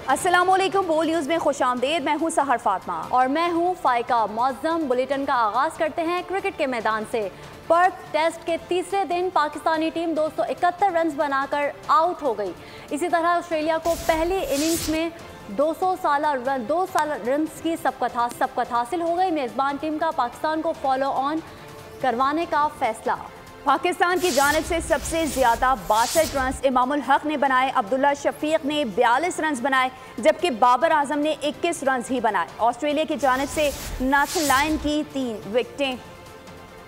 अस्सलामुअलैकुम, बोल न्यूज़ में खुशामदीद। मैं हूँ सहर फातिमा और मैं हूँ फाइका। मौज़म बुलेटिन का आगाज़ करते हैं क्रिकेट के मैदान से। पर्थ टेस्ट के तीसरे दिन पाकिस्तानी टीम 271 रन बनाकर आउट हो गई। इसी तरह ऑस्ट्रेलिया को पहली इनिंग्स में 200 रन की सबकत हासिल हो गई। मेज़बान टीम का पाकिस्तान को फॉलो ऑन करवाने का फैसला। पाकिस्तान की जानिब से सबसे ज़्यादा 62 रन इमामुल हक ने बनाए। अब्दुल्ला शफीक ने 42 रन बनाए, जबकि बाबर आजम ने 21 रन ही बनाए। ऑस्ट्रेलिया की जानिब से नाथन लायन की 3 विकेटें।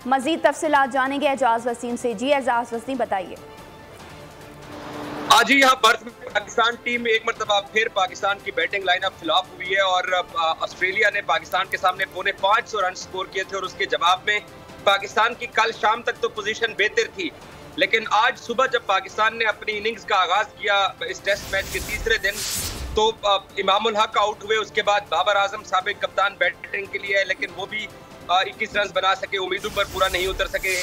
मजीद तफसीलात जानेंगे एजाज वसीम से। जी एजाज वसीम, बताइए। आज ही यहाँ पर्थ में पाकिस्तान टीम एक मरतबा फिर पाकिस्तान की बैटिंग लाइनअप फ्लॉप हुई है और ऑस्ट्रेलिया ने पाकिस्तान के सामने 550 रन स्कोर किए थे और उसके जवाब में पाकिस्तान की कल शाम तक तो पोजीशन बेहतर थी, लेकिन आज सुबह जब पाकिस्तान ने अपनी इनिंग्स का आगाज किया इस टेस्ट मैच के तीसरे दिन, तो इमामुल हक आउट हुए। उसके बाद बाबर आजम साबिक कप्तान बैटिंग के लिए, लेकिन वो भी 21 रन बना सके, उम्मीदों पर पूरा नहीं उतर सके।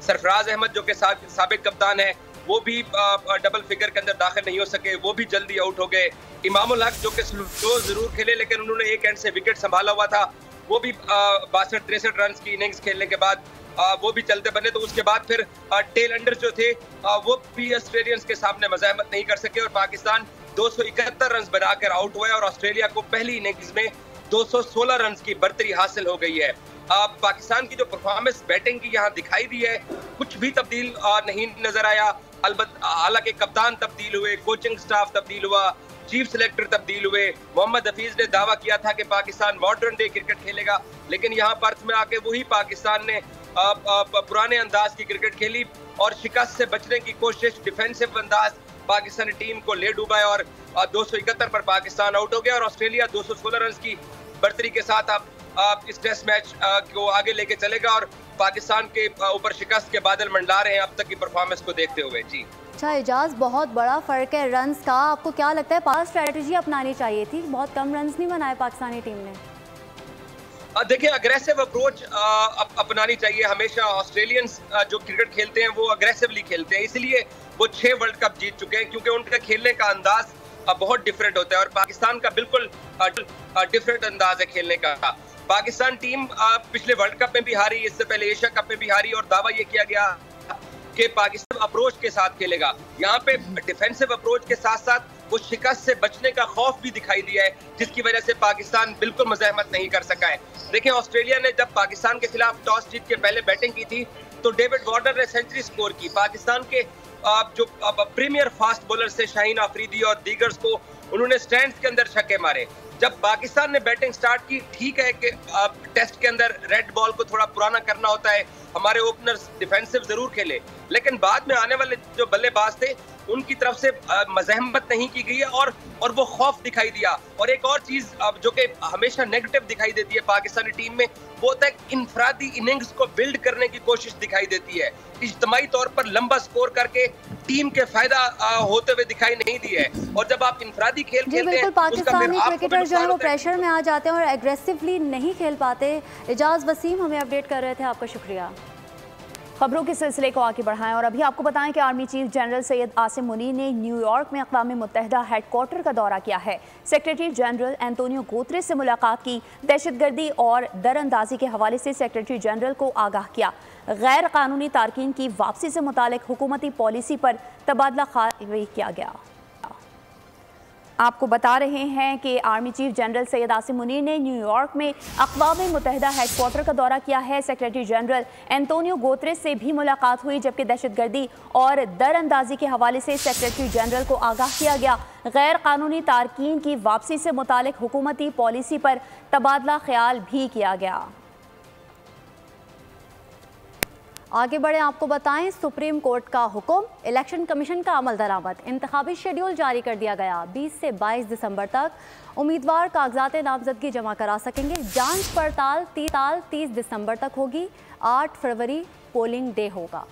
सरफराज अहमद जो कि साबिक कप्तान है, वो भी डबल फिगर के अंदर दाखिल नहीं हो सके, वो भी जल्दी आउट हो गए। इमामुल हक जो कि स्लो जरूर खेले, लेकिन उन्होंने एक एंड से विकेट संभाला हुआ था, वो भी 62-63 रन की इनिंग्स खेलने के बाद वो भी चलते बने। तो उसके बाद फिर टेल एंडर जो थे वो भी ऑस्ट्रेलियंस के सामने मज़ाहमत नहीं कर सके और पाकिस्तान 271 रन बनाकर आउट हुआ और ऑस्ट्रेलिया को पहली इनिंग्स में 216 रन की बढ़तरी हासिल हो गई है। पाकिस्तान की जो परफॉर्मेंस बैटिंग की यहाँ दिखाई दी है, कुछ भी तब्दील नहीं नजर आया। अलबत्ता हालांकि कप्तान तब्दील हुए, कोचिंग स्टाफ तब्दील हुआ, चीफ सिलेक्टर तब्दील हुए। मोहम्मद हफीज ने दावा किया था कि पाकिस्तान मॉडर्न डे क्रिकेट खेलेगा, लेकिन यहाँ पर्थ में आके वही पाकिस्तान ने पुराने अंदाज की क्रिकेट खेली और शिकस्त से बचने की कोशिश, डिफेंसिव अंदाज पाकिस्तानी टीम को ले डूबा और 271 पर पाकिस्तान आउट हो गया और ऑस्ट्रेलिया 216 रन की बढ़तरी के साथ अब इस टेस्ट मैच को आगे लेके चलेगा और पाकिस्तान के ऊपर शिकस्त के बादल मंडला रहे हैं अब तक की परफॉर्मेंस को देखते हुए। जी अच्छा एजाज, बहुत बड़ा फर्क है रन्स का। आपको क्या लगता है पास स्ट्रेटजी अपनानी चाहिए थी? बहुत कम रन्स नहीं बनाए पाकिस्तानी टीम ने। देखिए, अग्रेसिव अप्रोच अपनानी चाहिए हमेशा। ऑस्ट्रेलियंस जो क्रिकेट खेलते हैं वो अग्रेसिवली खेलते हैं, इसलिए वो 6 वर्ल्ड कप जीत चुके हैं, क्योंकि उनका खेलने का अंदाज बहुत डिफरेंट होता है और पाकिस्तान का बिल्कुल डिफरेंट अंदाज है खेलने का। पाकिस्तान टीम पिछले वर्ल्ड कप में भी हारी, इससे पहले एशिया कप में भी हारी और दावा ये किया गया कि पाकिस्तान अप्रोच के साथ खेलेगा। यहाँ पे डिफेंसिव अप्रोच के साथ साथ वो शिकस्त से बचने का खौफ भी दिखाई दिया है, जिसकी वजह से पाकिस्तान बिल्कुल मज़ाहमत नहीं कर सका है। देखिए, ऑस्ट्रेलिया ने जब पाकिस्तान के खिलाफ टॉस जीत के पहले बैटिंग की थी तो डेविड वार्नर ने सेंचुरी स्कोर की। पाकिस्तान के जो प्रीमियर फास्ट बॉलर से शाहीन आफरीदी और दीगर्स को उन्होंने स्टैंड्स के अंदर छक्के मारे। जब पाकिस्तान ने बैटिंग स्टार्ट की, ठीक है कि टेस्ट के अंदर रेड बॉल को थोड़ा पुराना करना होता है, हमारे ओपनर्स डिफेंसिव जरूर खेले, लेकिन बाद में आने वाले जो बल्लेबाज थे उनकी तरफ से मज़ाहमत नहीं की गई है और वो खौफ दिखाई दिया। और एक और चीज जो कि हमेशा नेगेटिव दिखाई देती है पाकिस्तानी टीम में, वो होता है इनफरादी इनिंग्स को बिल्ड करने की कोशिश दिखाई देती है। इज्तिमाई तौर पर लंबा स्कोर करके टीम के फायदा होते हुए दिखाई नहीं दिया है। और जब आप इनफरादी खेल खेलते हैं, पाकिस्तानी क्रिकेटर जो है वो प्रेशर में आ जाते हैं और एग्रेसिवली नहीं खेल पाते। एजाज वसीम हमें अपडेट कर रहे थे, आपका शुक्रिया। खबरों के सिलसिले को आगे बढ़ाएं और अभी आपको बताएं कि army chief general Syed Asim Munir ने न्यूयॉर्क में अक़वाम मुत्तहिदा हेडक्वार्टर का दौरा किया है। सेक्रेटरी जनरल एंटोनियो गुतेरेस से मुलाकात की, दहशतगर्दी और दरअंदाजी के हवाले से सेक्रेटरी जनरल को आगाह किया। गैर कानूनी तारकीन की वापसी से मुतालिक हुकूमती पॉलिसी पर तबादला ख्याल किया गया। आपको बता रहे हैं कि army chief general Syed Asim Munir ने न्यूयॉर्क में अक़वाम मुत्तहिदा हेडक्वार्टर का दौरा किया है। सेक्रेटरी जनरल एंटोनियो गुतेरेस से भी मुलाकात हुई, जबकि दहशतगर्दी और दरअंदाजी के हवाले से सेक्रेटरी जनरल को आगाह किया गया। गैर कानूनी तारकीन की वापसी से मुतालिक हुकूमती पॉलिसी पर तबादला ख्याल भी किया गया। आगे बढ़े, आपको बताएं सुप्रीम कोर्ट का हुक्म, इलेक्शन कमीशन का अमल दरामद। इंतखाबी शेड्यूल जारी कर दिया गया। 20 से 22 दिसंबर तक उम्मीदवार कागजात नामजदगी जमा करा सकेंगे। जांच पड़ताल 30 दिसंबर तक होगी। 8 फरवरी पोलिंग डे होगा।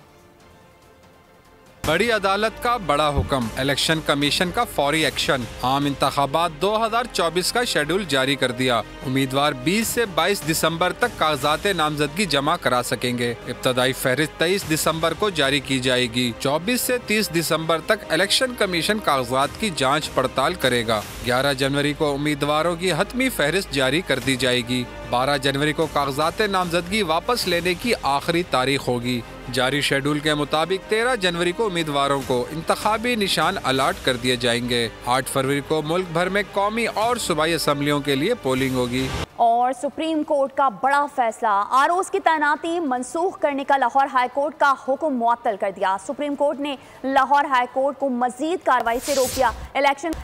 बड़ी अदालत का बड़ा हुक्म, इलेक्शन कमीशन का फौरी एक्शन। आम इंतखाबात 2024 का शेड्यूल जारी कर दिया। उम्मीदवार 20 से 22 दिसंबर तक कागजात नामजदगी जमा करा सकेंगे। इब्तदाई फहरिस्त 23 दिसंबर को जारी की जाएगी। 24 से 30 दिसंबर तक इलेक्शन कमीशन कागजात की जांच पड़ताल करेगा। 11 जनवरी को उम्मीदवारों की हतमी फहरिस्त जारी कर दी जाएगी। 12 जनवरी को कागजात नामजदगी वापस लेने की आखिरी तारीख होगी। जारी शेड्यूल के मुताबिक 13 जनवरी को उम्मीदवारों को इंतखाबी निशान अलाट कर दिए जाएंगे। 8 फरवरी को मुल्क भर में कौमी और सूबाई असम्बलियों के लिए पोलिंग होगी। और सुप्रीम कोर्ट का बड़ा फैसला, आरओज़ की तैनाती मनसूख करने का लाहौर हाई कोर्ट का हुक्म मुअत्तल कर दिया। सुप्रीम कोर्ट ने लाहौर हाई कोर्ट को मजीद कार्रवाई से रोक दिया।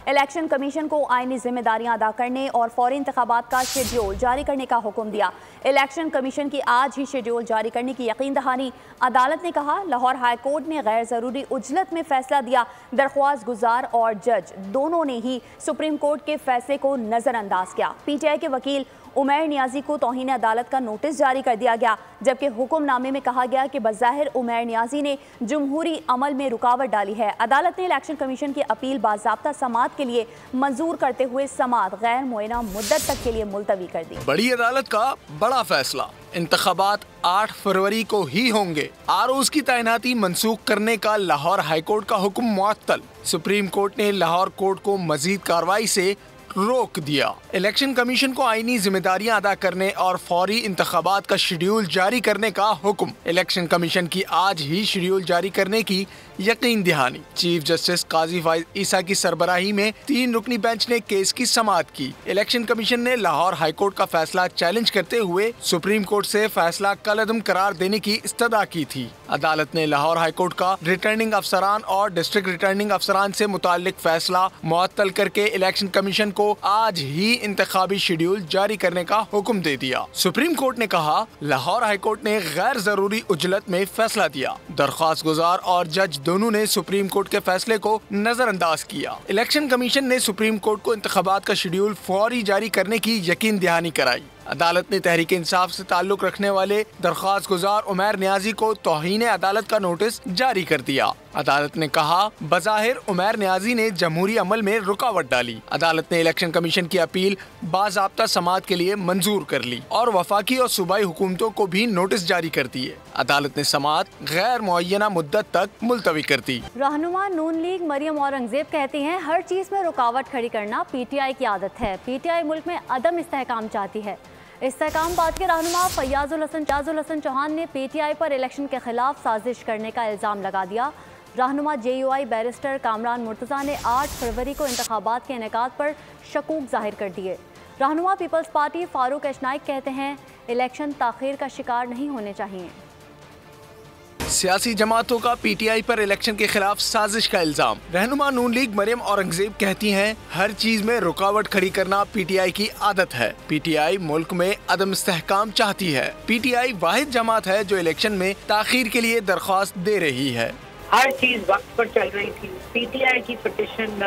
इलेक्शन कमीशन को आईनी जिम्मेदारियां अदा करने और फौरी इंतखाबात का शेड्यूल जारी करने का हुक्म दिया। इलेक्शन कमीशन की आज ही शेड्यूल जारी करने की यकीन दहानी। अदालत ने कहा, लाहौर हाई कोर्ट ने गैर ज़रूरी उजलत में फैसला दिया। दरख्वास्त गुजार और जज दोनों ने ही सुप्रीम कोर्ट के फैसले को नज़रअंदाज किया। पीटीआई के वकील उमैर नियाजी को तौहीन अदालत का नोटिस जारी कर दिया गया, जबकि हुक्मनामे में कहा गया कि बज़ाहिर उमैर नियाजी ने जमहूरी अमल में रुकावट डाली है। अदालत ने इलेक्शन कमीशन की अपील बाज़ाब्ता समाअत के लिए मंजूर करते हुए समाअत गैर मुअय्यना मुद्दत तक के लिए मुलतवी कर दी। बड़ी अदालत का बड़ा फैसला, इंतखाबात 8 फरवरी को ही होंगे। आरओज़ की तैनाती मंसूख करने का लाहौर हाईकोर्ट का हुक्म मुअत्तल। सुप्रीम कोर्ट ने लाहौर कोर्ट को मजीद कार्रवाई से रोक दिया। इलेक्शन कमीशन को आईनी जिम्मेदारियां अदा करने और फौरी इंतखाबात का शेड्यूल जारी करने का हुक्म। इलेक्शन कमीशन की आज ही शेड्यूल जारी करने की यकीन दहानी। चीफ जस्टिस काजी फाइज ईसा की सरबराही में 3 रुकनी बेंच ने केस की समाअत की। इलेक्शन कमीशन ने लाहौर हाईकोर्ट का फैसला चैलेंज करते हुए सुप्रीम कोर्ट से फैसला कलअदम करार देने की इस्तदा की थी। अदालत ने लाहौर हाईकोर्ट का रिटर्निंग अफसरान और डिस्ट्रिक्ट रिटर्निंग अफसरान से मुताल्लिक फैसला मुअत्तल करके इलेक्शन कमीशन को आज ही इंतखाबी शेड्यूल जारी करने का हुक्म दे दिया। सुप्रीम कोर्ट ने कहा, लाहौर हाईकोर्ट ने गैर जरूरी उजलत में फैसला दिया। दरख्वास्त गुजार और जज दोनों ने सुप्रीम कोर्ट के फैसले को नजरअंदाज किया। इलेक्शन कमीशन ने सुप्रीम कोर्ट को इंतखाबात का शेड्यूल फौरी जारी करने की यकीन दहानी कराई। अदालत ने तहरीक इंसाफ से ताल्लुक रखने वाले दरख्वास्त गुजार उमैर नियाजी को तौहीन अदालत का नोटिस जारी कर दिया। अदालत ने कहा, बज़ाहिर उमैर नियाजी ने जमहूरी अमल में रुकावट डाली। अदालत ने इलेक्शन कमीशन की अपील बाज़ाब्ता समाअत के लिए मंजूर कर ली और वफाकी और सूबाई हुकूमतों को भी नोटिस जारी कर दिए। अदालत ने समाअत गैर मुअय्यना मुद्दत तक मुलतवी कर दी। रहनुमा नून लीग मरियम औरंगजेब कहती हैं, हर चीज में रुकावट खड़ी करना पीटीआई की आदत है। पीटीआई मुल्क में अदम इस्तेहकाम चाहती है। इस्तेहकामबाद के रहनुमा फयाजुल हसन चौहान ने पीटीआई पर इलेक्शन के खिलाफ साजिश करने का इल्ज़ाम लगा दिया। रहनुमा जेयूआई बैरिस्टर कामरान मुर्तज़ा ने 8 फरवरी को इंतखाबात के इनेकाद पर शकूक जाहिर कर दिए। रहनुमा पीपल्स पार्टी फारूक एशनाइक कहते हैं, इलेक्शन ताख़ीर का शिकार नहीं होने चाहिए। सियासी जमातों का पीटीआई पर इलेक्शन के खिलाफ साजिश का इल्जाम। रहनुमा नून लीग मरियम औरंगजेब कहती हैं, हर चीज में रुकावट खड़ी करना पीटीआई की आदत है। पीटीआई मुल्क में अदम इस्तेहकाम चाहती है। पीटीआई वाहिद जमात है जो इलेक्शन में ताखीर के लिए दरख्वास्त दे रही है। हर चीज वक्त पर चल रही थी। पीटीआई की पिटीशन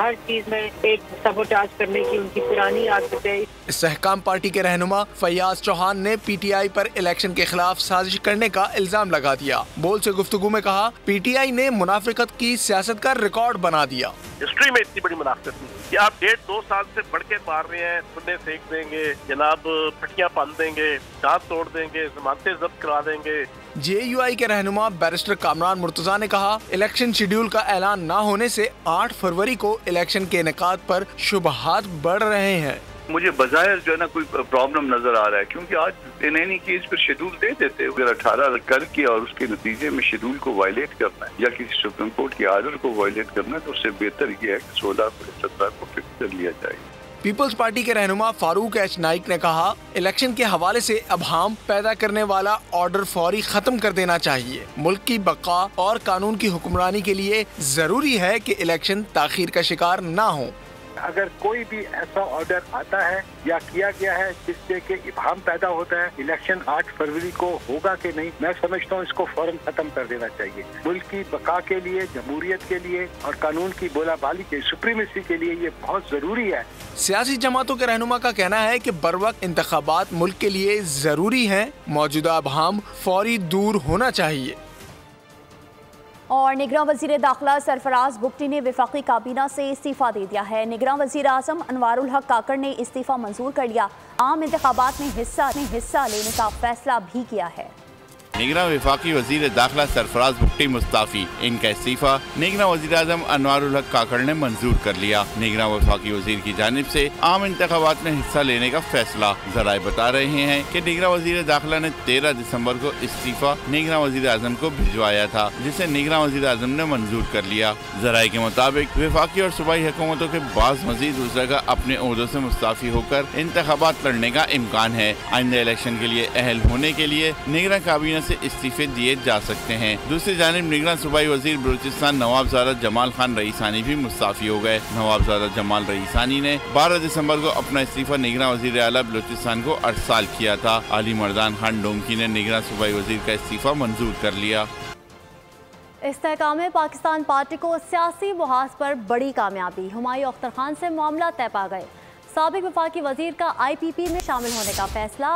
हर चीज में एक सबोटाज करने की उनकी पुरानी आदत है। इस्तेहकाम पार्टी के रहनुमा फयाज चौहान ने पीटीआई पर इलेक्शन के खिलाफ साजिश करने का इल्जाम लगा दिया। बोल से गुफ्तगू में कहा, पीटीआई ने मुनाफिकत की सियासत का रिकॉर्ड बना दिया। हिस्ट्री में इतनी बड़ी मुनाफिकत नहीं कि आप 1.5-2 साल से बढ़ के मार रहे हैं, सुन्ने सेक देंगे, जनाब पट्टियां बांध देंगे, दांत तोड़ देंगे, जमानतें जब्त करा देंगे। जेयूआई के रहनुमा बैरिस्टर कामरान मुर्तज़ा ने कहा, इलेक्शन शेड्यूल का ऐलान न होने से 8 फरवरी को इलेक्शन के इनेकाद पर शुबहात बढ़ रहे हैं। मुझे बजाय जो है ना कोई प्रॉब्लम नजर आ रहा है, क्योंकि आज इन एनी केस पर शेड्यूल दे देते। अगर 18 करके और उसके नतीजे में शेड्यूल को वायलेट करना है या किसी सुप्रीम कोर्ट के आर्डर को वायलेट करना है, तो उससे बेहतर ये है कि 16 को 17 को फिक्स कर लिया जाए। पीपल्स पार्टी के रहनुमा फारूक एच नाइक ने कहा, इलेक्शन के हवाले से अभाम पैदा करने वाला ऑर्डर फौरी खत्म कर देना चाहिए। मुल्क की बका और कानून की हुक्मरानी के लिए जरूरी है कि इलेक्शन ताखीर का शिकार न हो। अगर कोई भी ऐसा ऑर्डर आता है या किया गया है जिससे कि इबाहम पैदा होता है, इलेक्शन 8 फरवरी को होगा कि नहीं, मैं समझता हूँ इसको फौरन खत्म कर देना चाहिए। मुल्क की बका के लिए, जमहूरियत के लिए और कानून की बोलाबाली के सुप्रीमेसी के लिए ये बहुत जरूरी है। सियासी जमातों के रहनुमा का कहना है कि बरवक्त इंतखाबात मुल्क के लिए जरूरी है। मौजूदा अभाम फौरी दूर होना चाहिए। और निगरान वज़ीर दाखिला सरफराज बुगटी ने वफाकी काबीना से इस्तीफ़ा दे दिया है। निगरान वज़ीर आज़म अनवारुल हक काकड़ ने इस्तीफ़ा मंजूर कर लिया। आम इंतखाबात में हिस्सा लेने का फैसला भी किया है। निगरान वफाकी वजीर दाखिला सरफराज बुगटी मुस्ताफी, इनका इस्तीफा निगरान वजीर आजम अनवारुल हक काकड़ ने मंजूर कर लिया। निगरान वफाकी वजीर की जानिब से आम इंतखाबात में हिस्सा लेने का फैसला। जराए बता रहे हैं कि निगरान वजीर दाखिला ने 13 दिसंबर को इस्तीफा निगरान वजीर आजम को भिजवाया था, जिसे निगरान वजीर आजम ने मंजूर कर लिया। जराए के मुताबिक वफाकी और सूबाई हुकूमतों के बाज़ मजीद उस जगह अपने ओहदों से मुस्ताफी होकर इंतखाबात लड़ने का इम्कान है। आइंदा इलेक्शन के लिए अहल होने के लिए निगरान काबीना से इस्तीफे दिए जा सकते हैं। दूसरी जानिब निगरान सूबाई वजीर बलूचिस्तान नवाबजादा जमाल खान रईसानी भी मुस्ताफी हो गए। नवाबजादा जमाल रईसानी ने 12 दिसंबर को अपना इस्तीफा निगरान वजीर आला बलूचिस्तान को अरसाल किया था। अली मर्दान खान डोंकी ने निगरान सूबाई वजीर का इस्तीफा मंजूर कर लिया। इस्तेहकाम पाकिस्तान पार्टी को सियासी मुहाज पर बड़ी कामयाबी। हुमायूं अख्तर खान से मामला तय पा गए। साबिक वफाकी वजीर का IPP में शामिल होने का फैसला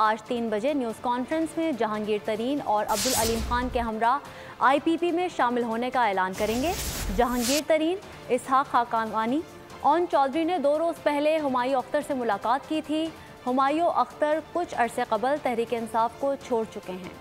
आज 3 बजे न्यूज़ कॉन्फ्रेंस में जहांगीर तरीन और अब्दुल अलीम खान के हमरा IPP में शामिल होने का ऐलान करेंगे। जहांगीर तरीन, इसहाक खाकानी और चौधरी ने 2 रोज़ पहले हुमायूं अख्तर से मुलाकात की थी। हुमायूं अख्तर कुछ अरसे कबल तहरीक इंसाफ को छोड़ चुके हैं।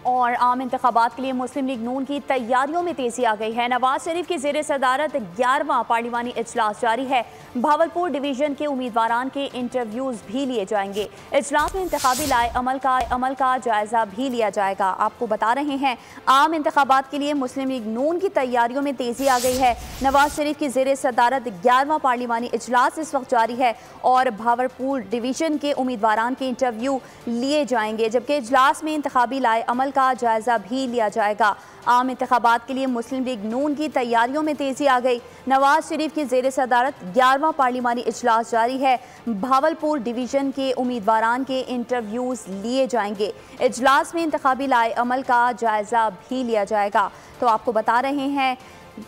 और आम इंतखाबात के लिए मुस्लिम लीग नून की तैयारियों में तेजी आ गई है। नवाज शरीफ की ज़ेर सदारत 11वां पार्लिमानी इजलास जारी है। भावलपुर डिवीज़न के उम्मीदवारान के इंटरव्यूज़ भी लिए जाएंगे। इजलास में इंतखाबी लाए अमल का जायज़ा भी लिया जाएगा। आपको बता रहे हैं, आम इंतखाबात के लिए मुस्लिम लीग नून की तैयारियों में तेजी आ गई है। नवाज शरीफ की ज़ेर सदारत 11वां पार्लिमानी इजलास इस वक्त जारी है और भावलपुर डिवीज़न के उम्मीदवारान के इंटरव्यू लिए जाएंगे, जबकि इजलास में इंतखाबी लाए अमल का जायजा भी लिया जाएगा। आम इंतखाबात के लिए मुस्लिम लीग नून की तैयारियों में तेजी आ गई। नवाज शरीफ की ज़ेर सदारत 11वां पार्लिमानी इजलास जारी है। भावलपुर डिवीज़न के उम्मीदवारान के इंटरव्यूज़ लिए जाएंगे। इजलास में इंतखाबी लाए अमल का जायजा भी लिया जाएगा। तो आपको बता रहे हैं,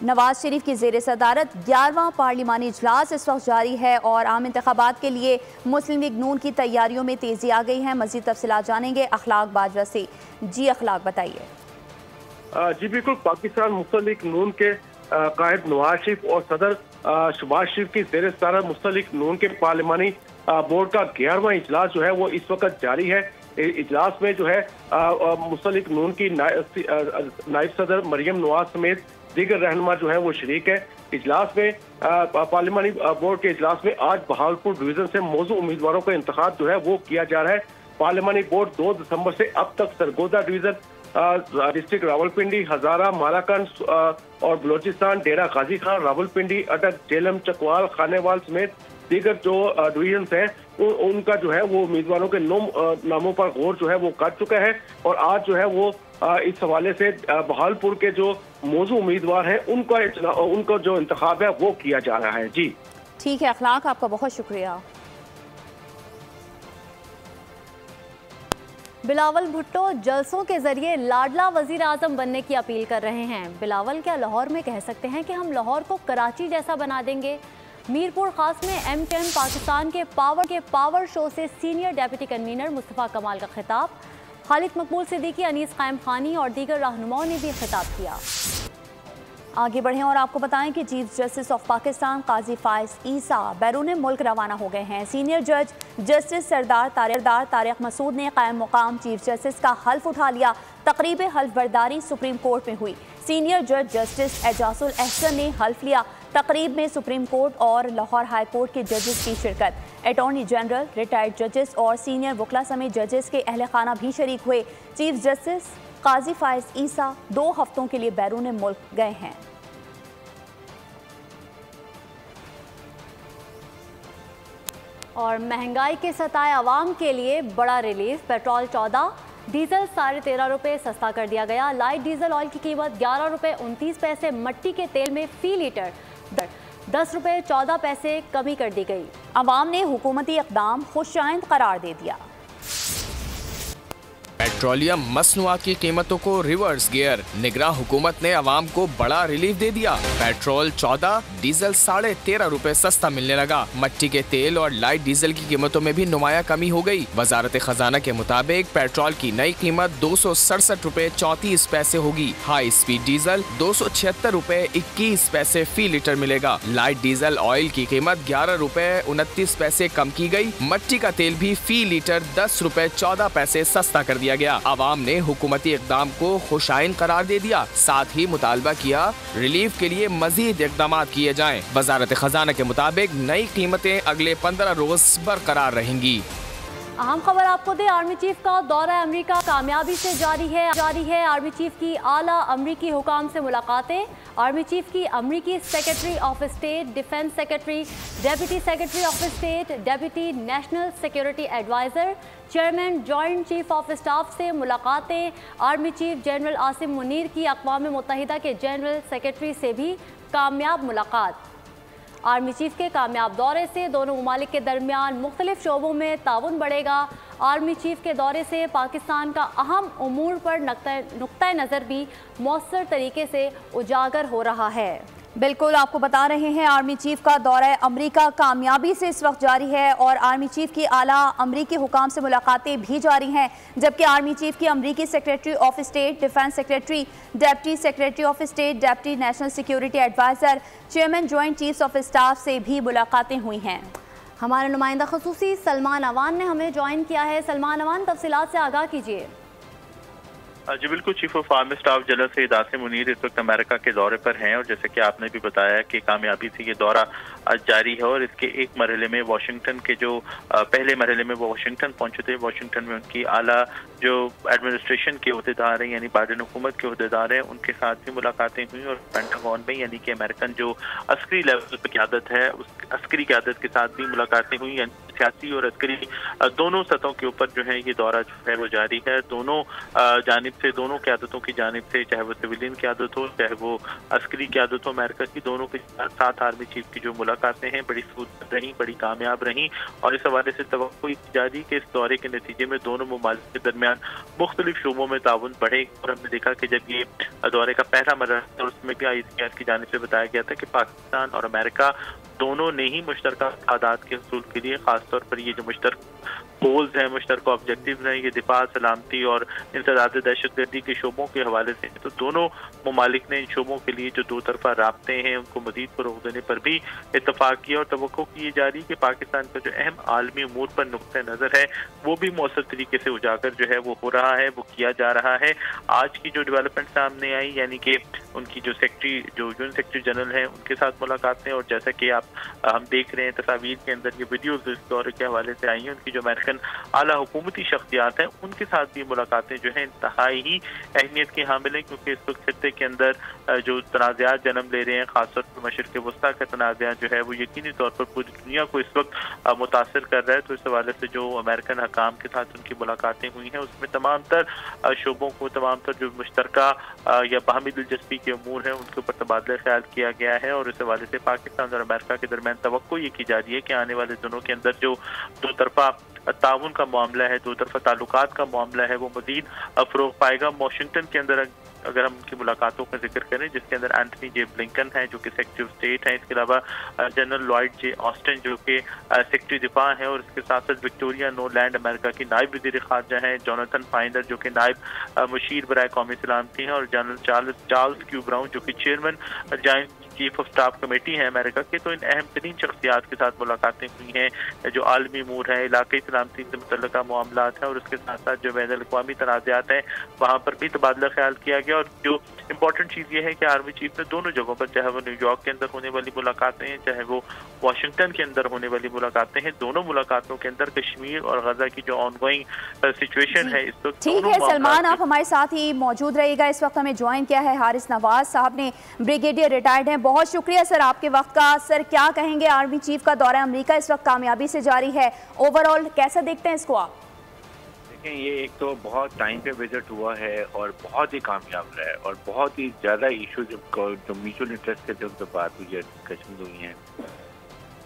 नवाज शरीफ की ज़ेर सदारत 11वां पार्लिमानी इजलास इस वक्त जारी है और आम इंतखाबात के लिए मुस्लिम लीग नून की तैयारियों में तेज़ी आ गई है। मज़ीद तफसीलात जानेंगे अखलाक बाजवा से। जी अखलाक, बताइए। जी बिल्कुल, पाकिस्तान मुस्लिम लीग नून के कायद नवाज शरीफ और सदर शहबाज शरीफ की ज़ेर सदारत मुस्लिम लीग नून के पार्लिमानी बोर्ड का 11वां इजलास जो है वो इस वक्त जारी है। इजलास में जो है मुस्लिम लीग नून की नायब सदर मरियम नवाज समेत दीगर रहनुमा जो है वो शरीक है। इजलास में पार्लिमानी बोर्ड के इजलास में आज बहावलपुर डिवीजन से मौजू उम्मीदवारों का इंतखाब जो है वो किया जा रहा है। पार्लिमानी बोर्ड 2 दिसंबर से अब तक सरगोदा डिवीजन, डिस्ट्रिक्ट रावलपिंडी, हजारा, मालाकंड और बलोचिस्तान, डेरा गाजी खान, रावलपिंडी, अटक, जेलम, चकवाल, खानेवाल समेत दीगर जो डिवीजन हैं उनका जो है वो उम्मीदवारों के नामों पर गौर जो है वो कर चुका है और आज जो है वो इस हवाले से बहावलपुर के जो मौजू उम्मीदवार हैं उनका जो इंतखाब है वो किया जा रहा है। जी ठीक है अखलाक, आपका बहुत शुक्रिया। बिलावल भुट्टो जलसों के जरिए लाडला वजीर आजम बनने की अपील कर रहे हैं। बिलावल क्या लाहौर में कह सकते हैं कि हम लाहौर को कराची जैसा बना देंगे? मीरपुर खास में M10 पाकिस्तान के पावर शो से सीनियर डेप्यूटी कन्वीनर मुस्तफ़ा कमाल का खिताब। खालिद मकबूल सिद्दीकी, अनीस कायम खानी और दीगर रहनुमाओं ने भी खिताब किया। आगे बढ़ें और आपको बताएं कि चीफ जस्टिस ऑफ पाकिस्तान काजी फाइज ईसा बैरून मुल्क रवाना हो गए हैं। सीनियर जज जस्टिस सरदार तारिक मसूद ने कायम मुकाम चीफ जस्टिस का हल्फ उठा लिया। तकरीब हल्फ बर्दारी सुप्रीम कोर्ट में हुई। सीनियर जज जस्टिस एजाजुल एहसन ने हल्फ लिया। तकरीब में सुप्रीम कोर्ट और लाहौर हाई कोर्ट के जजेस की शिरकत। अटॉर्नी जनरल, रिटायर्ड जजेस और सीनियर वकला समेत जजेस के अहल खाना भी शरीक हुए। चीफ जस्टिस काजी फाइज ईसा 2 हफ्तों के लिए बैरून मुल्क गए हैं। और महंगाई के सताए अवाम के लिए बड़ा रिलीफ। पेट्रोल 14, डीजल 13.5 रुपये सस्ता कर दिया गया। लाइट डीजल ऑयल की कीमत 11 रुपये 29 पैसे, मट्टी के तेल में फी लीटर 10 रुपये 14 पैसे कमी कर दी गई। अवाम ने हुकूमती इक़दाम खुशाइंद करार दे दिया। पेट्रोलियम मसनुआ की कीमतों को रिवर्स गियर, निगरान हुकूमत ने अवाम को बड़ा रिलीफ दे दिया। पेट्रोल 14, डीजल 13.5 रुपए सस्ता मिलने लगा। मट्टी के तेल और लाइट डीजल की कीमतों में भी नुमाया कमी हो गई। वजारत खजाना के मुताबिक पेट्रोल की नई कीमत 267 रुपए 34 पैसे होगी। हाई स्पीड डीजल 276 रुपए 21 पैसे फी लीटर मिलेगा। लाइट डीजल ऑयल की कीमत 11 रुपए 29 पैसे कम की गई। मट्टी का तेल भी फी लीटर 10 रुपए 14 पैसे सस्ता कर दिया गया। आवाम ने हुकूमती इक़दाम को खुशाइन करार दे दिया। साथ ही मुतालबा किया रिलीफ के लिए मजीद इक़दाम किए जाएं। वजारत खजाना के मुताबिक नई कीमतें अगले 15 रोज बरकरार रहेंगी। अहम खबर आपको दे, आर्मी चीफ का दौरा अमेरिका कामयाबी से जारी है। आर्मी चीफ की आला अमरीकी हुकाम से मुलाकातें। आर्मी चीफ की अमरीकी secretary of state, defence secretary, deputy secretary of state, deputy national security adviser, chairman joint chief of staff से मुलाकातें। Army chief general Asim Munir की अक़वाम मुत्तहिदा के जनरल सेक्रेटरी से भी कामयाब मुलाकात। आर्मी चीफ के कामयाब दौरे से दोनों ममालिक के दरमियान मुख्तलिफ शोबों में ताउन बढ़ेगा। आर्मी चीफ के दौरे से पाकिस्तान का अहम उमूर पर नुक्ता नज़र भी मौसर तरीके से उजागर हो रहा है। बिल्कुल, आपको बता रहे हैं आर्मी चीफ का दौरा अमेरिका कामयाबी से इस वक्त जारी है और आर्मी चीफ की आला अमरीकी हुकाम से मुलाकातें भी जारी हैं, जबकि आर्मी चीफ की अमरीकी secretary of state, defence secretary, deputy secretary of state, deputy national security adviser, chairman joint chiefs of staff से भी मुलाकातें हुई हैं। हमारे नुमाइंदा खसूसी सलमान अवान ने हमें ज्वाइन किया है। सलमान अवान, तफसीलात से आगाह कीजिए। जी बिल्कुल, chief of army staff general Syed Asim Munir इस वक्त अमेरिका के दौरे पर हैं और जैसे कि आपने भी बताया कि कामयाबी से ये दौरा जारी है और इसके एक मरहले में वाशिंगटन के जो पहले मरहले में वो वाशिंगटन पहुंचे थे। वाशिंगटन में उनकी आला जो एडमिनिस्ट्रेशन के अहदेदार हैं यानी बाइडेन हुकूमत के अहदेदार हैं उनके साथ भी मुलाकातें हुई और पेंटागन में यानी कि अमेरिकन जो अस्करी लेवल पर क़यादत है उस अस्करी क़यादत के साथ भी मुलाकातें हुई। यानी सियासी और अस्करी दोनों सतहों के ऊपर जो है ये दौरा जो है वो जारी है। दोनों जानिब से, दोनों क़यादतों की जानिब से, चाहे वो सिविलियन क़यादत हो चाहे वो अस्करी क़यादत हो अमेरिका की, दोनों के साथ आर्मी चीफ की जो मुलाकातें हैं बड़ी सूद रही, बड़ी कामयाब रही और इस हवाले से तवक्को की जा रही कि इस दौरे के नतीजे में दोनों ममालिक के दरमियान मुख्तलिफ शोबों में ताउन बढ़ेगा। और हमने देखा कि जब ये दौरे का पहला मरहला था उसमें भी ICAR की जानिब से बताया गया था कि पाकिस्तान और अमेरिका दोनों ने ही मुश्तरका आदात के हसूल के लिए खासतौर पर ये जो मुश्तरका गोल्स हैं, मुश्तरका ऑब्जेक्टिव हैं, ये दिफा, सलामती और इंसदाद दहशतगर्दी के शोबों के हवाले से, तो दोनों ममालिक ने इन शोबों के लिए जो दो तरफा राब्ते हैं उनको मजीद फरोग़ देने पर भी इत्तफाक किया और तवक्को की जा रही कि पाकिस्तान का जो अहम आलमी उमूर पर नुक्ता नज़र है वो भी मौसर तरीके से उजागर जो है वो हो रहा है, वो किया जा रहा है। आज की जो डेवलपमेंट सामने आई यानी कि उनकी जो यूनिट सेक्रेटरी जनरल हैं उनके साथ मुलाकातें और जैसा कि हम देख रहे हैं तस्वीर के अंदर ये वीडियोज इस दौरे के हवाले से आई हैं, उनकी जो अमेरिकन आला हुकूमती शख्सियात हैं उनके साथ भी मुलाकातें जो है इंतहाई ही अहमियत की हामिल है क्योंकि इस वक्त खित्ते के अंदर जो तनाज़ात जन्म ले रहे हैं खासतौर पर मशरिक़ वस्ता का तनाज़ात जो है वो यकीनी तौर पर पूरी दुनिया को इस वक्त मुतासर कर रहा है। तो इस हवाले से जो अमेरिकन हकाम के साथ उनकी मुलाकातें हुई हैं उसमें तमाम तर शोबों को, तमाम तर जो मुश्तरका या बाहमी दिलचस्पी के अमूर हैं उनके ऊपर तबादला ख्याल किया गया है और इस हवाले से पाकिस्तान और अमेरिका के दरमियान तवक्को ये की जा रही है कि आने वाले दिनों के अंदर जो दो तरफा ताउन का मामला है, दो तरफा ताल्लुकात का मामला है वो मजीद फ़रोग़ पाएगा। वाशिंगटन के अंदर अगर हम उनकी मुलाकातों का जिक्र करें जिसके अंदर एंथनी जे ब्लिंकन है जो कि सेक्रेटरी ऑफ स्टेट हैं, इसके अलावा जनरल लॉयड जे ऑस्टिन जो कि सेक्रेटरी दिफा है और इसके साथ साथ विक्टोरिया नोलैंड अमेरिका की नायब वज़ीर ख़ारजा हैं, जोनाथन फाइनर जो कि नायब मुशीर बराए कौमी सलामती हैं और जनरल चार्ल्स क्यू ब्राउन जो कि chairman joint chief of staff committee है अमेरिका के। तो इन अहम तरीन शख्सियात के साथ मुलाकातें हुई हैं जो आलमी अमूर है, इलाक़ाई सलामती से मुतल्लिक़ मामलात हैं और उसके साथ साथ जो बैनुल अक़वामी तनाज़ात हैं वहाँ पर भी तबादला ख्याल किया गया। और जो इम्पोर्टेंट चीज़ ये है कि आर्मी चीफ ने दोनों जगहों पर, चाहे वो न्यूयॉर्क के अंदर होने वाली मुलाकातें हैं चाहे वो वाशिंगटन के अंदर होने वाली मुलाकातें हैं, दोनों मुलाकातों के अंदर कश्मीर और गजा की जो ऑनगोइंग सिचुएशन है इस वक्त। ठीक है सलमान, आप हमारे साथ ही मौजूद रहिएगा। इस वक्त हमें ज्वाइन किया है हारिस नवाज साहब ने, ब्रिगेडियर रिटायर्ड हैं। बहुत शुक्रिया सर आपके वक्त का। सर क्या कहेंगे, आर्मी चीफ का दौरा अमेरिका इस वक्त कामयाबी से जारी है, ओवरऑल कैसा देखते हैं इसको आप? देखें, ये एक तो बहुत टाइम पे विजिट हुआ है और बहुत ही कामयाब रहा है और बहुत ही ज़्यादा इशू जो म्यूचुअल इंटरेस्ट के जो बात हुई है, डिस्कशन हुई हैं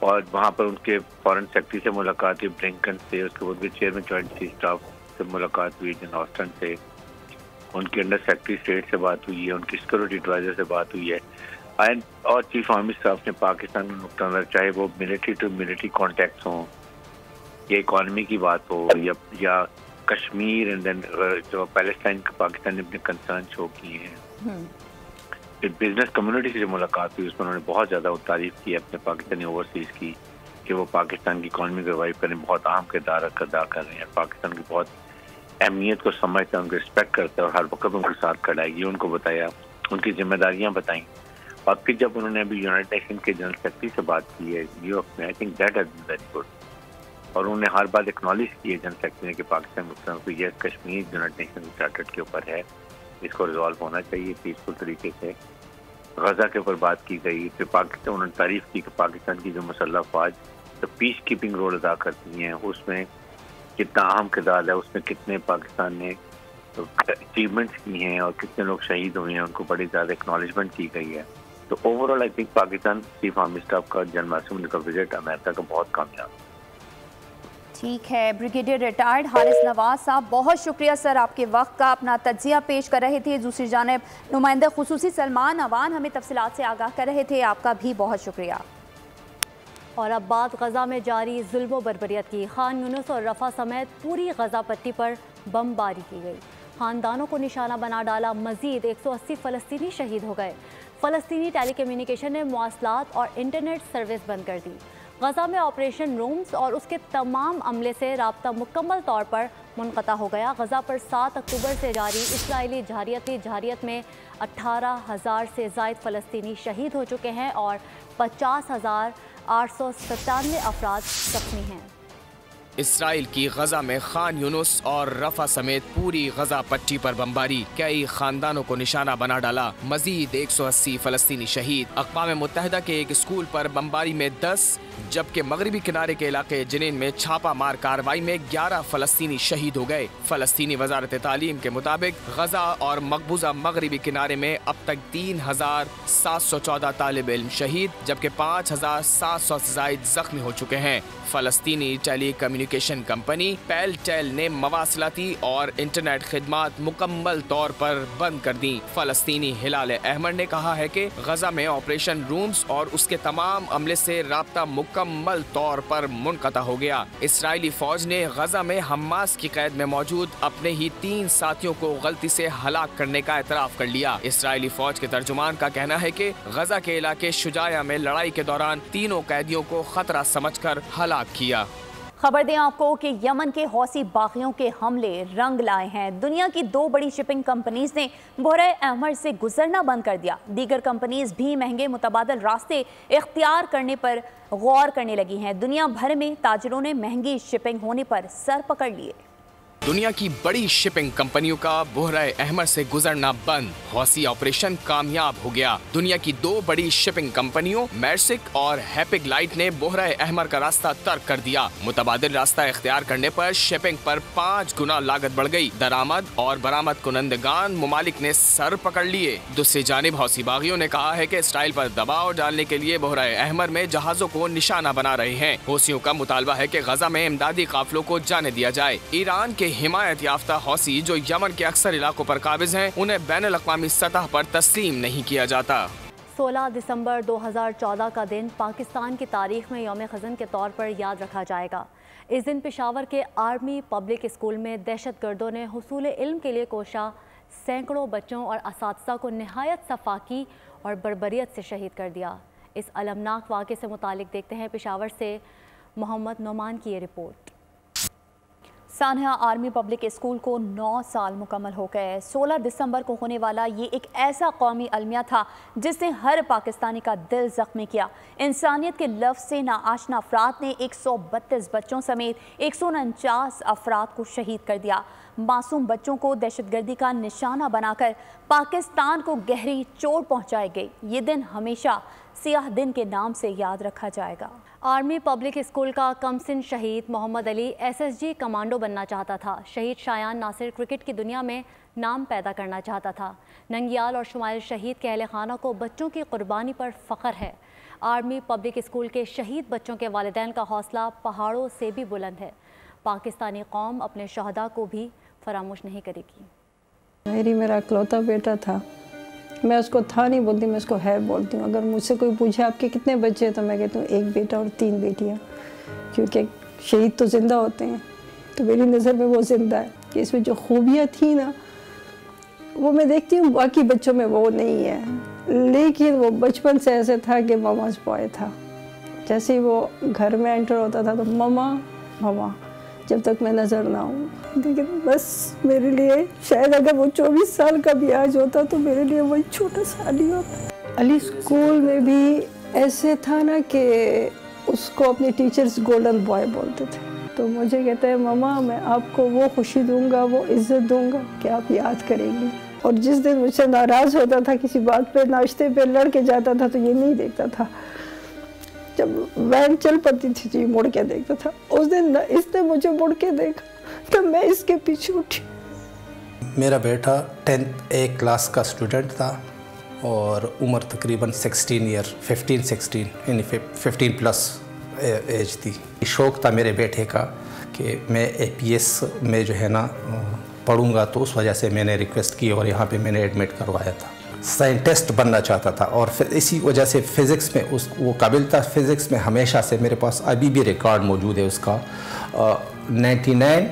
और वहाँ पर उनके फॉरेन सेक्रेटरी से मुलाकात हुई, ब्लिंकन से, उसके बाद चेयरमैन जॉइंट चीफ स्टाफ से मुलाकात हुई, जन ऑस्टन से, उनके अंडर सेक्रेटरी स्टेट से बात हुई है, उनकी सिक्योरिटी एडवाइजर से बात हुई है, और चीफ आर्मी स्टाफ ने पाकिस्तान में नुक्ता नज़र, चाहे वो मिलिट्री टू मिलिट्री कॉन्टैक्ट्स हों या इकॉनमी की बात हो या कश्मीर एंड देन जो पैलेस्टाइन का पाकिस्तान ने अपने कंसर्न शो किए हैं। फिर बिजनेस कम्युनिटी से जो मुलाकात हुई उसमें उन्होंने बहुत ज़्यादा तारीफ की अपने पाकिस्तानी ओवरसीज़ की कि वो पाकिस्तान की इकॉनमी को रिवाइव करने में बहुत अहम किरदार अदा कर रहे हैं, पाकिस्तान की बहुत अहमियत को समझते हैं, उनको रिस्पेक्ट करते हैं और हर वक्त उनके साथ खड़ा है। ये उनको बताया, उनकी जिम्मेदारियाँ बताई। और फिर जब उन्होंने अभी यूनाइटेड नेशन के जनरल सेक्रेटरी से बात की है न्यूयॉर्क में, I think that has been very good. और उन्होंने हर बात एक्नॉलेज की है जनरल सेक्रेटरी ने कि पाकिस्तान मुस्लिम को ये कश्मीर यूनाइटेड नेशन चार्टर के ऊपर है, इसको रिजॉल्व होना चाहिए पीसफुल तरीके से। गजा के ऊपर बात की गई, फिर पाकिस्तान उन्होंने तारीफ की कि पाकिस्तान की जो मुसल्लह फौज तो पीस कीपिंग रोल अदा करती हैं, उसमें कितना अहम किरदार है, उसमें कितने पाकिस्तान ने अचीवमेंट्स की हैं और कितने लोग शहीद हुए हैं, उनको बड़ी ज़्यादा एक्नॉलेजमेंट की गई है। तो overall I think Pakistan chief army staff का जनरल मासूम का विजिट अमेरिका का बहुत कामयाब। ठीक है, ब्रिगेडियर रिटायर्ड हारिस नवाज साहब, बहुत शुक्रिया सर आपके वक्त का, अपना तज्जिया पेश कर रहे थे। दूसरी जानिब नुमाइंदा खुसूसी सलमान अवान हमें तफसीलात से आगाह कर रहे थे, आपका भी बहुत शुक्रिया। और अब बात गजा में जारी जुल्म बरबरियत की। खान यूनुस और रफा समेत पूरी गजा पट्टी पर बमबारी की गई, खानदानों को निशाना बना डाला। मजीद 180 फ़लस्तीनी शहीद हो गए। फ़लस्तीनी टेलीकम्युनिकेशन ने मवासलात और इंटरनेट सर्विस बंद कर दी। गजा में ऑपरेशन रूम्स और उसके तमाम अमले से राब्ता मुकम्मल तौर पर मुनक़ता हो गया। गजा पर 7 अक्टूबर से जारी इसराइली जारियत में 18,000 से ज़ायद फ़लस्तीनी शहीद हो चुके हैं और 50,897 अफराद जख्मी हैं। इसराइल की गजा में खान यूनुस और रफा समेत पूरी गजा पट्टी पर बमबारी, कई खानदानों को निशाना बना डाला। मजीद 180 फ़लस्तीनी शहीद। अक़वाम मुत्तहिदा के एक स्कूल पर बमबारी में 10, जबकि मगरबी किनारे के इलाके जिनीन में छापा मार कार्रवाई में 11 फ़लस्तीनी शहीद हो गए। फ़लस्तीनी वज़ारत तालीम के मुताबिक गजा और मकबूजा मगरबी किनारे में अब तक 3,714 तालिब इल्म शहीद, जबकि 5,700 से ज़ायद जख्मी हो चुके हैं। फ़लस्तीनी टेलीकम्युनिकेशन कंपनी पेलटेल ने मवासलाती और इंटरनेट खिदमात मुकम्मल तौर पर बंद कर दी। फ़लस्तीनी हिलाल अहमद ने कहा है कि गजा में ऑपरेशन रूम्स और उसके तमाम अमले से राब्ता मुकम्मल तौर पर मुनक़ता हो गया। इसराइली फौज ने गजा में हमास की कैद में मौजूद अपने ही 3 साथियों को गलती से हलाक करने का एतराफ़ कर लिया। इसराइली फौज के तर्जुमान का कहना है कि गजा के इलाके शुजाया में लड़ाई के दौरान तीनों कैदियों को खतरा समझकर हलाक किया। खबर दें आपको कि यमन के हौसी बागियों के हमले रंग लाए हैं। दुनिया की 2 बड़ी शिपिंग कंपनीज ने बहरे अहमर से गुजरना बंद कर दिया। दीगर कंपनीज भी महंगे मुतबादल रास्ते इख्तियार करने पर गौर करने लगी हैं। दुनिया भर में ताजरों ने महंगी शिपिंग होने पर सर पकड़ लिए। दुनिया की बड़ी शिपिंग कंपनियों का बहरे अहमर से गुजरना बंद, हौसी ऑपरेशन कामयाब हो गया। दुनिया की 2 बड़ी शिपिंग कंपनियों मैर्सिक और हैपिग लाइट ने बहरे अहमर का रास्ता तर्क कर दिया। मुतबादिल रास्ता इख्तियार करने पर शिपिंग पर 5 गुना लागत बढ़ गई। दरामद और बरामद कुनंदगान मुमालिक ने सर पकड़ लिए। दूसरी जानिब हौसी बागियों ने कहा है कि इसराइल पर दबाव डालने के लिए बहरे अहमर में जहाजों को निशाना बना रहे हैं। हौसियों का मुतालबा है कि गजा में इमदादी काफिलों को जाने दिया जाए। ईरान के हिमायत याफ्ता हौसी जो यमन के अक्सर इलाकों पर काबिज हैं, उन्हें बैनुल अक़वामी सतह पर तस्लीम नहीं किया जाता। 16 दिसंबर 2014 का दिन पाकिस्तान की तारीख में यौम ख़ज़न के तौर पर याद रखा जाएगा। इस दिन पेशावर के आर्मी पब्लिक स्कूल में दहशतगर्दों ने हुसूल इल्म के लिए कोशा सैकड़ों बच्चों और असातिज़ा को निहायत सफाकी और बर्बरियत से शहीद कर दिया। इस अलमनाक वाक़े से मुतालिक देखते हैं पेशावर से मोहम्मद नोमान की ये रिपोर्ट। सानहा आर्मी पब्लिक स्कूल को 9 साल मुकम्मल हो गए। 16 दिसंबर को होने वाला ये एक ऐसा कौमी अलमिया था जिसने हर पाकिस्तानी का दिल जख्मी किया। इंसानियत के लफ्ज़ से नाआशना अफराद ने 132 बच्चों समेत 149 अफराद को शहीद कर दिया। मासूम बच्चों को दहशतगर्दी का निशाना बनाकर पाकिस्तान को गहरी चोट पहुँचाई गई। ये दिन हमेशा सियाह दिन के नाम से याद रखा जाएगा। आर्मी पब्लिक स्कूल का कमसिन शहीद मोहम्मद अली SSG कमांडो बनना चाहता था। शहीद शायान नासिर क्रिकेट की दुनिया में नाम पैदा करना चाहता था। नंगियाल और शुमाइल शहीद के अहले खाना को बच्चों की कुर्बानी पर फ़ख्र है। आर्मी पब्लिक स्कूल के शहीद बच्चों के वालिदैन का हौसला पहाड़ों से भी बुलंद है। पाकिस्तानी कौम अपने शहदा को भी फरामोश नहीं करेगी। मेरा इकलौता बेटा था, मैं उसको था नहीं बोलती, मैं उसको है बोलती हूँ। अगर मुझसे कोई पूछे आपके कितने बच्चे हैं तो मैं कहती हूँ 1 बेटा और 3 बेटियाँ, क्योंकि शहीद तो ज़िंदा होते हैं, तो मेरी नज़र में वो ज़िंदा है कि इसमें जो खूबियाँ थी ना वो मैं देखती हूँ बाकी बच्चों में वो नहीं है, लेकिन वो बचपन से ऐसे था कि मामा's बॉय था। जैसे ही वो घर में एंटर होता था तो ममा ममा, जब तक मैं नज़र ना आऊँ। लेकिन बस मेरे लिए शायद अगर वो 24 साल का भी आज होता तो मेरे लिए वही छोटा सा अली होता। अली स्कूल में भी ऐसे था ना कि उसको अपने टीचर्स गोल्डन बॉय बोलते थे, तो मुझे कहता है ममा मैं आपको वो खुशी दूंगा, वो इज्जत दूंगा कि आप याद करेंगी। और जिस दिन मुझसे नाराज़ होता था किसी बात पे, नाश्ते पे लड़ के जाता था, तो ये नहीं देखता था जब वैन चल पड़ती थी जी मुड़ के देखता था। उस दिन इसने मुझे मुड़ के देखा तब मैं इसके पीछे उठी। मेरा बेटा 10th A क्लास का स्टूडेंट था और उम्र तकरीबन 15-16 यानी 15 प्लस एज थी। शौक़ था मेरे बेटे का कि मैं APS में जो है ना पढ़ूंगा, तो उस वजह से मैंने रिक्वेस्ट की और यहाँ पे मैंने एडमिट करवाया था। साइंटिस्ट बनना चाहता था और फिर इसी वजह से फ़िज़िक्स में वो काबिल था। फ़िज़िक्स में हमेशा से मेरे पास अभी भी रिकॉर्ड मौजूद है उसका 99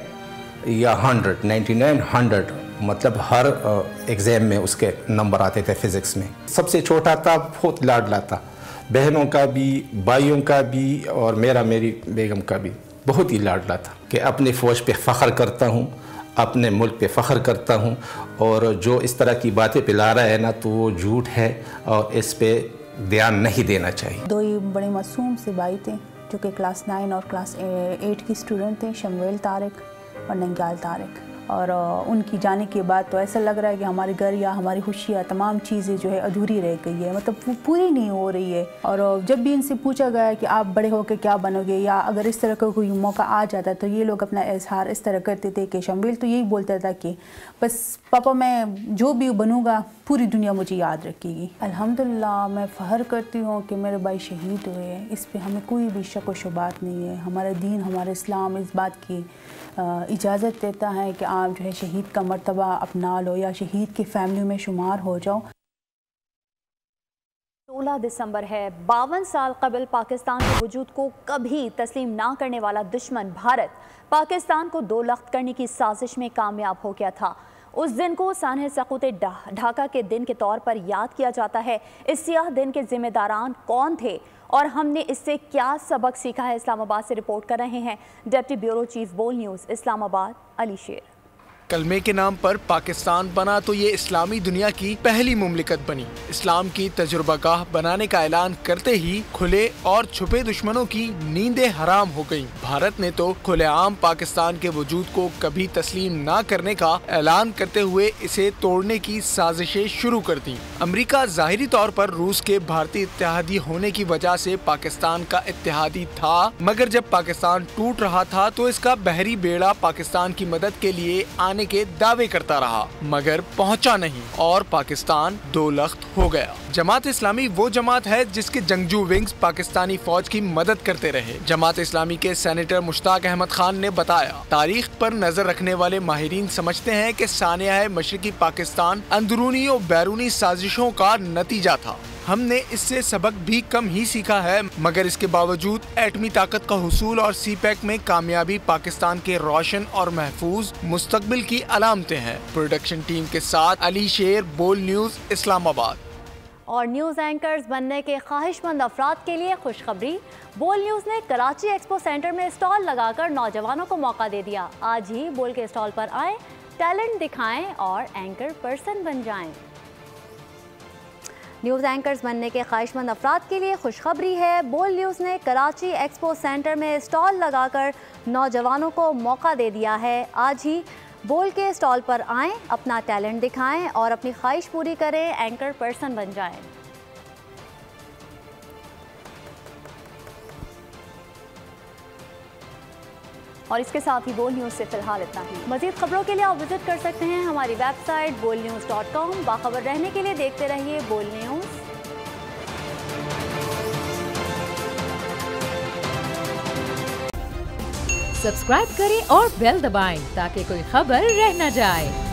या 100 मतलब हर एग्ज़ाम में उसके नंबर आते थे फ़िज़िक्स में। सबसे छोटा था, बहुत लाडला था, बहनों का भी, भाइयों का भी और मेरी बेगम का भी बहुत ही लाडला था कि अपनी फ़ौज पे फ़ख्र करता हूँ, अपने मुल्क पे फ़ख्र करता हूँ। और जो इस तरह की बातें पिला रहा है ना तो वो झूठ है और इस पे ध्यान नहीं देना चाहिए। 2 ही बड़े मासूम से भाई थे जो कि क्लास 9 और क्लास 8 की स्टूडेंट थे, शमवेल तारिक और नंग्याल तारिक। और उनकी जाने के बाद तो ऐसा लग रहा है कि हमारे घर या हमारी खुशियाँ तमाम चीज़ें जो है अधूरी रह गई है, मतलब वो पूरी नहीं हो रही है। और जब भी इनसे पूछा गया कि आप बड़े होकर क्या बनोगे या अगर इस तरह का कोई मौका आ जाता तो ये लोग अपना इजहार इस तरह करते थे कि शमवेल तो यही बोलता था कि बस पापा मैं जो भी बनूँगा पूरी दुनिया मुझे याद रखेगी। अल्हम्दुलिल्लाह मैं फ़ख्र करती हूँ कि मेरे भाई शहीद हुए हैं, इस पर हमें कोई भी शक व शुबात नहीं है। हमारा दीन, हमारा इस्लाम इस बात की इजाज़त देता है कि आप जो है शहीद का मर्तबा अपना लो या शहीद की फैमिली में शुमार हो जाओ। 16 दिसंबर है। 52 साल कबल पाकिस्तान के वजूद को कभी तस्लीम ना करने वाला दुश्मन भारत पाकिस्तान को 2 लख्त करने की साजिश में कामयाब हो गया था। उस दिन को सानह सक़ूत ढाका के दिन के तौर पर याद किया जाता है। इस सियाह दिन के जिम्मेदारान कौन थे और हमने इससे क्या सबक सीखा है, इस्लामाबाद से रिपोर्ट कर रहे हैं डिप्टी ब्यूरो चीफ बोल न्यूज़ इस्लामाबाद अली शेर। कलमे के नाम पर पाकिस्तान बना तो ये इस्लामी दुनिया की पहली मुमलिकत बनी। इस्लाम की तजुर्बागाह बनाने का ऐलान करते ही खुले और छुपे दुश्मनों की नींदें हराम हो गईं। भारत ने तो खुलेआम पाकिस्तान के वजूद को कभी तस्लीम ना करने का ऐलान करते हुए इसे तोड़ने की साजिशें शुरू कर दी। अमेरिका ज़ाहिरी तौर पर रूस के भारतीय इत्तेहादी होने की वजह से पाकिस्तान का इत्तेहादी था, मगर जब पाकिस्तान टूट रहा था तो इसका बहरी बेड़ा पाकिस्तान की मदद के लिए आने के दावे करता रहा, मगर पहुंचा नहीं और पाकिस्तान 2 लख्त हो गया। जमात इस्लामी वो जमात है जिसके जंगजू विंग्स पाकिस्तानी फौज की मदद करते रहे। जमात इस्लामी के सेनेटर मुश्ताक अहमद खान ने बताया, तारीख पर नजर रखने वाले माहिरीन समझते हैं कि सानिया मशरिकी पाकिस्तान अंदरूनी और बैरूनी साजिशों का नतीजा था। हमने इससे सबक भी कम ही सीखा है, मगर इसके बावजूद एटमी ताकत का हुसूल और CPEC में कामयाबी पाकिस्तान के रोशन और महफूज मुस्तकबिल की अलामतें हैं। प्रोडक्शन टीम के साथ अली शेर, बोल न्यूज़ इस्लामाबाद। और न्यूज़ एंकर्स बनने के ख्वाहिशमंद अफराद के लिए खुशखबरी। बोल न्यूज़ ने कराची एक्सपो सेंटर में स्टॉल लगाकर नौजवानों को मौका दे दिया। आज ही बोल के स्टॉल पर आएं, टैलेंट दिखाएं और एंकर पर्सन बन जाएं। न्यूज़ एंकर्स बनने के ख्वाहिशमंद अफराद के लिए खुशखबरी है। बोल न्यूज़ ने कराची एक्सपो सेंटर में स्टॉल लगाकर नौजवानों को मौका दे दिया है। आज ही बोल के स्टॉल पर आएं, अपना टैलेंट दिखाएं और अपनी ख्वाहिश पूरी करें, एंकर पर्सन बन जाएं। और इसके साथ ही बोल न्यूज़ से फिलहाल इतना ही। मज़ीद खबरों के लिए आप विजिट कर सकते हैं हमारी वेबसाइट bolnews.com। बाखबर रहने के लिए देखते रहिए बोल न्यूज़। सब्सक्राइब करें और बेल दबाएं ताकि कोई खबर रह न जाए।